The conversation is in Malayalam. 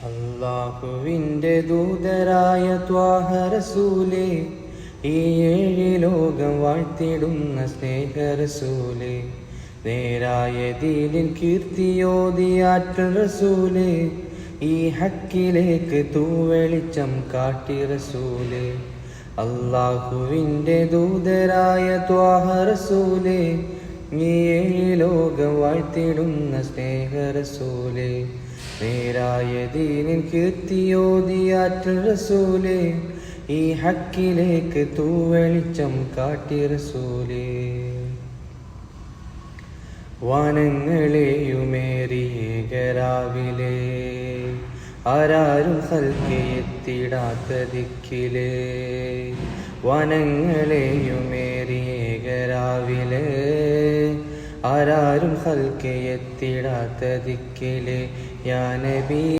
അല്ലാഹുവിൻ്റെ ദൂതരായ ത്വാഹ റസൂലേ, ഈ ഏഴ് ലോകം വാഴ്ത്തിടുന്ന സ്നേഹ റസൂലേ, നേരായ ദീനിൻ കീർത്തിയോതിയാറ്റൽ റസൂലേ, ഈ ഹക്കിലേക്ക് തൂവെളിച്ചം കാട്ടി റസൂലേ. അല്ലാഹുവിൻ്റെ ദൂതരായ ത്വാഹ റസൂലേ, ഈ ഏഴ് ലോകം വാഴ്ത്തിടുന്ന സ്നേഹ റസൂലേ, നേരായ ദീനിൻ കീർത്തിയോതിയാറ്റൽ റസൂലേ, ഈ ഹക്കിലേക്ക് തൂവെളിച്ചം കാട്ടി റസൂലേ. വാനങ്ങളെയുമേറിയേകരാവിലെ ആരാരും ഹൽക്കെ എത്തിടാത്ത ദിക്കിലെ, വനങ്ങളെയുമേറിയേകരാവിലെ ആരാരും ഹൽക്കെ എത്തിടാത്ത ദിക്കിലെ, യാ നബി